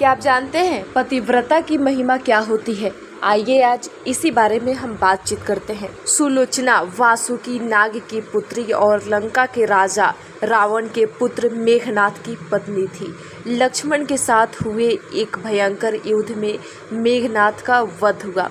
क्या आप जानते हैं पतिव्रता की महिमा क्या होती है? आइए आज इसी बारे में हम बातचीत करते हैं। सुलोचना वासुकी नाग की पुत्री और लंका के राजा रावण के पुत्र मेघनाथ की पत्नी थी। लक्ष्मण के साथ हुए एक भयंकर युद्ध में मेघनाथ का वध हुआ।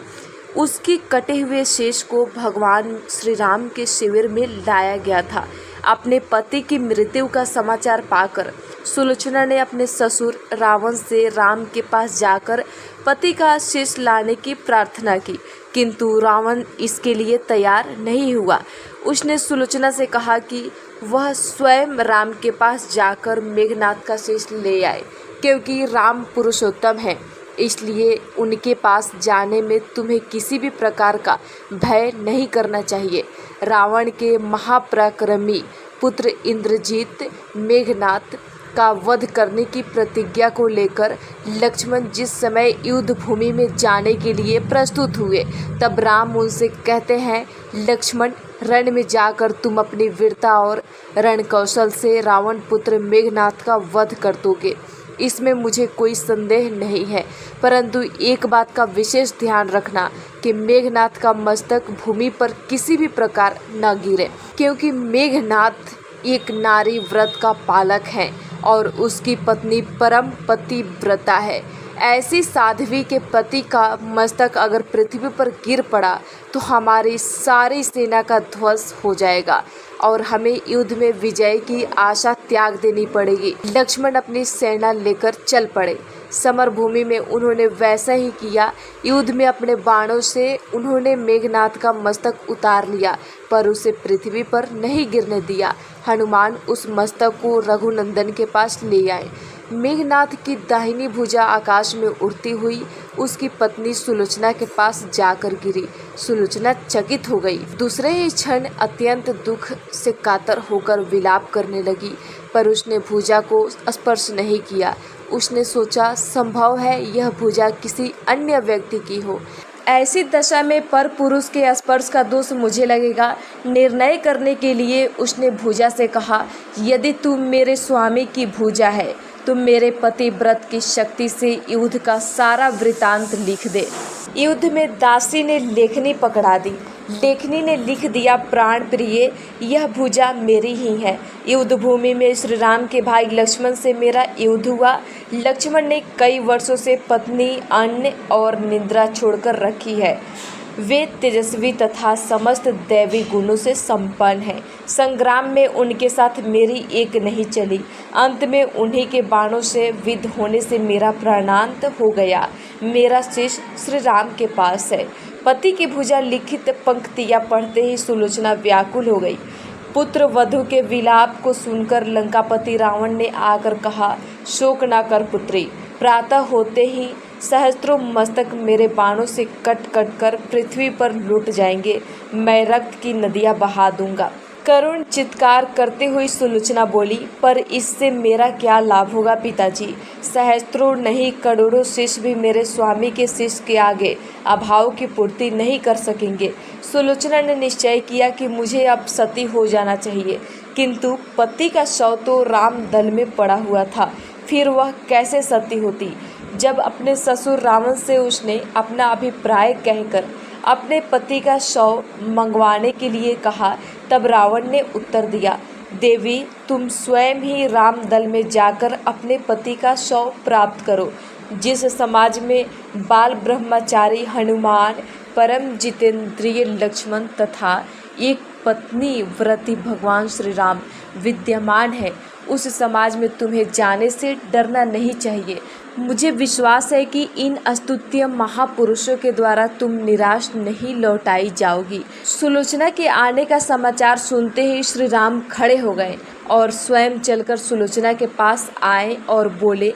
उसके कटे हुए शेष को भगवान श्री राम के शिविर में लाया गया था। अपने पति की मृत्यु का समाचार पाकर सुलोचना ने अपने ससुर रावण से राम के पास जाकर पति का शेष लाने की प्रार्थना की, किंतु रावण इसके लिए तैयार नहीं हुआ। उसने सुलोचना से कहा कि वह स्वयं राम के पास जाकर मेघनाथ का शेष ले आए, क्योंकि राम पुरुषोत्तम है, इसलिए उनके पास जाने में तुम्हें किसी भी प्रकार का भय नहीं करना चाहिए। रावण के महापराक्रमी पुत्र इंद्रजीत मेघनाथ का वध करने की प्रतिज्ञा को लेकर लक्ष्मण जिस समय युद्ध भूमि में जाने के लिए प्रस्तुत हुए, तब राम उनसे कहते हैं, लक्ष्मण, रण में जाकर तुम अपनी वीरता और रण कौशल से रावण पुत्र मेघनाथ का वध कर दोगे, इसमें मुझे कोई संदेह नहीं है। परंतु एक बात का विशेष ध्यान रखना कि मेघनाथ का मस्तक भूमि पर किसी भी प्रकार न गिरे, क्योंकि मेघनाथ एक नारी व्रत का पालक है और उसकी पत्नी परम पतिव्रता है। ऐसी साध्वी के पति का मस्तक अगर पृथ्वी पर गिर पड़ा तो हमारी सारी सेना का ध्वंस हो जाएगा और हमें युद्ध में विजय की आशा त्याग देनी पड़ेगी। लक्ष्मण अपनी सेना लेकर चल पड़े। समर भूमि में उन्होंने वैसा ही किया। युद्ध में अपने बाणों से उन्होंने मेघनाथ का मस्तक उतार लिया, पर उसे पृथ्वी पर नहीं गिरने दिया। हनुमान उस मस्तक को रघुनंदन के पास ले आए। मेघनाथ की दाहिनी भुजा आकाश में उड़ती हुई उसकी पत्नी सुलोचना के पास जाकर गिरी। सुलोचना चकित हो गई। दूसरे ही क्षण अत्यंत दुख से कातर होकर विलाप करने लगी, पर उसने भुजा को स्पर्श नहीं किया। उसने सोचा, संभव है यह भुजा किसी अन्य व्यक्ति की हो। ऐसी दशा में पर पुरुष के स्पर्श का दोष मुझे लगेगा। निर्णय करने के लिए उसने भुजा से कहा, यदि तुम मेरे स्वामी की भुजा है तो मेरे पति व्रत की शक्ति से युद्ध का सारा वृतांत लिख दे। युद्ध में दासी ने लेखनी पकड़ा दी। लेखनी ने लिख दिया, प्राण प्रिय, यह भुजा मेरी ही है। युद्ध भूमि में श्री राम के भाई लक्ष्मण से मेरा युद्ध हुआ। लक्ष्मण ने कई वर्षों से पत्नी, अन्न और निद्रा छोड़कर रखी है। वे तेजस्वी तथा समस्त दैवी गुणों से संपन्न हैं। संग्राम में उनके साथ मेरी एक नहीं चली। अंत में उन्हीं के बाणों से विद्ध होने से मेरा प्राणांत हो गया। मेरा शेष श्री राम के पास है। पति की भुजा लिखित पंक्तियाँ पढ़ते ही सुलोचना व्याकुल हो गई। पुत्र वधु के विलाप को सुनकर लंकापति रावण ने आकर कहा, शोक न कर पुत्री, प्रातः होते ही सहस्त्रों मस्तक मेरे बाणों से कट कट कर पृथ्वी पर लुट जाएंगे। मैं रक्त की नदियाँ बहा दूंगा। करुण चित्कार करते हुए सुलोचना बोली, पर इससे मेरा क्या लाभ होगा पिताजी? सहस्त्रों नहीं करोड़ों शिष्य भी मेरे स्वामी के शिष्य के आगे अभाव की पूर्ति नहीं कर सकेंगे। सुलोचना ने निश्चय किया कि मुझे अब सती हो जाना चाहिए, किंतु पति का शव तो राम दल में पड़ा हुआ था, फिर वह कैसे सती होती? जब अपने ससुर रावण से उसने अपना अभिप्राय कहकर अपने पति का शव मंगवाने के लिए कहा, तब रावण ने उत्तर दिया, देवी, तुम स्वयं ही राम दल में जाकर अपने पति का शव प्राप्त करो। जिस समाज में बाल ब्रह्मचारी हनुमान, परम जितेंद्रिय लक्ष्मण तथा एक पत्नी व्रती भगवान श्री राम विद्यमान है, उस समाज में तुम्हें जाने से डरना नहीं चाहिए। मुझे विश्वास है कि इन अस्तुत्य महापुरुषों के द्वारा तुम निराश नहीं लौटाई जाओगी। सुलोचना के आने का समाचार सुनते ही श्री राम खड़े हो गए और स्वयं चलकर सुलोचना के पास आए और बोले,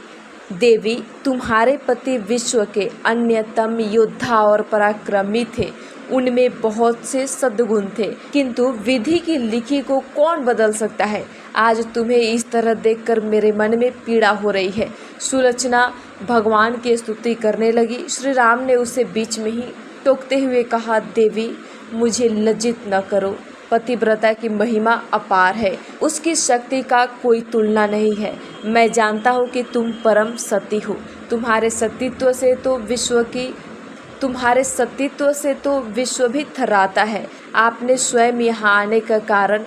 देवी, तुम्हारे पति विश्व के अन्यतम योद्धा और पराक्रमी थे। उनमें बहुत से सद्गुण थे, किंतु विधि की लिखी को कौन बदल सकता है? आज तुम्हें इस तरह देखकर मेरे मन में पीड़ा हो रही है। सुलोचना भगवान की स्तुति करने लगी। श्री राम ने उसे बीच में ही टोकते हुए कहा, देवी, मुझे लज्जित न करो। पतिव्रता की महिमा अपार है, उसकी शक्ति का कोई तुलना नहीं है। मैं जानता हूँ कि तुम परम सती हो, तुम्हारे सतीत्व से तो विश्व भी थर्राता है। आपने स्वयं यहाँ आने का कारण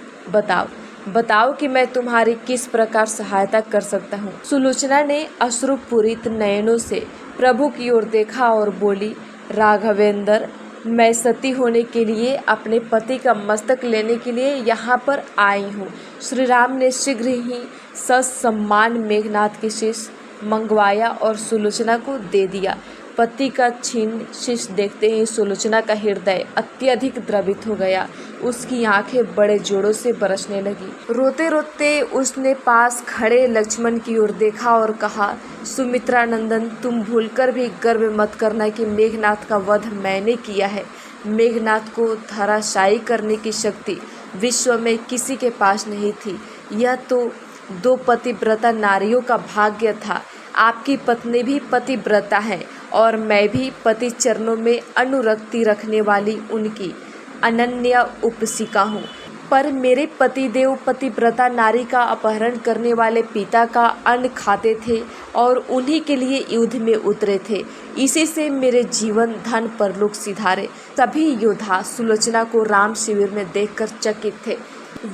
बताओ कि मैं तुम्हारी किस प्रकार सहायता कर सकता हूँ। सुलोचना ने अश्रुपूरित नयनों से प्रभु की ओर देखा और बोली, राघवेंद्र, मैं सती होने के लिए, अपने पति का मस्तक लेने के लिए यहाँ पर आई हूँ। श्री राम ने शीघ्र ही ससम्मान मेघनाद के शीश मंगवाया और सुलोचना को दे दिया। पति का छीन शीश देखते ही सुलोचना का हृदय अत्यधिक द्रवित हो गया। उसकी आंखें बड़े जोरों से बरसने लगी। रोते रोते उसने पास खड़े लक्ष्मण की ओर देखा और कहा, सुमित्रा नंदन, तुम भूलकर भी गर्व मत करना कि मेघनाद का वध मैंने किया है। मेघनाद को धराशायी करने की शक्ति विश्व में किसी के पास नहीं थी। यह तो 2 पतिव्रता नारियों का भाग्य था। आपकी पत्नी भी पतिव्रता है और मैं भी पति चरणों में अनुरक्ति रखने वाली उनकी अनन्य उपासिका हूँ। पर मेरे पतिदेव पतिव्रता नारी का अपहरण करने वाले पिता का अन्न खाते थे और उन्हीं के लिए युद्ध में उतरे थे। इसी से मेरे जीवन धन परलोक सिधारे। सभी योद्धा सुलोचना को राम शिविर में देखकर चकित थे।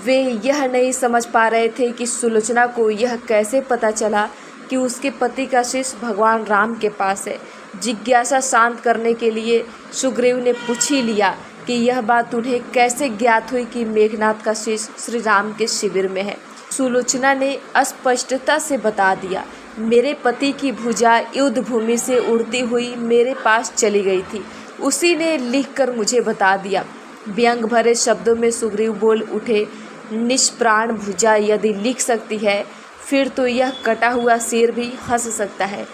वे यह नहीं समझ पा रहे थे कि सुलोचना को यह कैसे पता चला कि उसके पति का शीश भगवान राम के पास है। जिज्ञासा शांत करने के लिए सुग्रीव ने पूछ ही लिया कि यह बात उन्हें कैसे ज्ञात हुई कि मेघनाद का शीश श्री राम के शिविर में है। सुलोचना ने स्पष्टता से बता दिया, मेरे पति की भुजा युद्ध भूमि से उड़ती हुई मेरे पास चली गई थी। उसी ने लिखकर मुझे बता दिया। व्यंग भरे शब्दों में सुग्रीव बोल उठे, निष्प्राण भुजा यदि लिख सकती है, फिर तो यह कटा हुआ सिर भी हंस सकता है।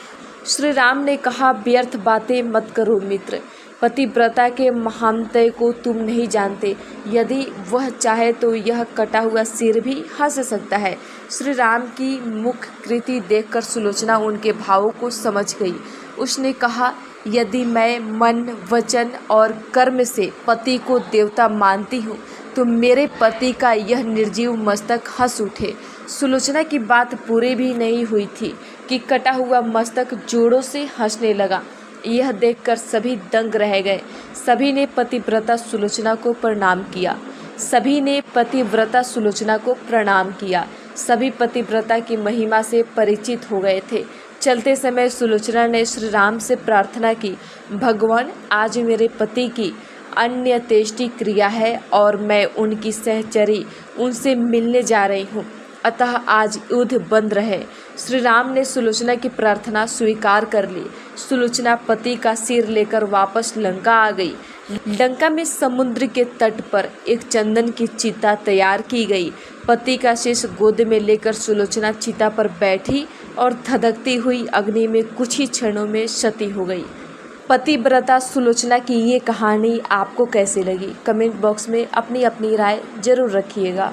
श्री राम ने कहा, व्यर्थ बातें मत करो मित्र। पतिव्रता के महानतय को तुम नहीं जानते। यदि वह चाहे तो यह कटा हुआ सिर भी हंस सकता है। श्री राम की मुख कृति देखकर सुलोचना उनके भावों को समझ गई। उसने कहा, यदि मैं मन, वचन और कर्म से पति को देवता मानती हूँ तो मेरे पति का यह निर्जीव मस्तक हंस उठे। सुलोचना की बात पूरी भी नहीं हुई थी कि कटा हुआ मस्तक जोरों से हंसने लगा। यह देखकर सभी दंग रह गए। सभी ने पतिव्रता सुलोचना को प्रणाम किया। सभी पतिव्रता की महिमा से परिचित हो गए थे। चलते समय सुलोचना ने श्री राम से प्रार्थना की, भगवान, आज मेरे पति की अन्त्येष्टि क्रिया है और मैं उनकी सहचरी उनसे मिलने जा रही हूँ, अतः आज युद्ध बंद रहे। श्री राम ने सुलोचना की प्रार्थना स्वीकार कर ली। सुलोचना पति का सिर लेकर वापस लंका आ गई। लंका में समुद्र के तट पर एक चंदन की चिता तैयार की गई। पति का शीश गोद में लेकर सुलोचना चिता पर बैठी और धधकती हुई अग्नि में कुछ ही क्षणों में सती हो गई। पतिव्रता सुलोचना की ये कहानी आपको कैसी लगी? कमेंट बॉक्स में अपनी राय जरूर रखिएगा।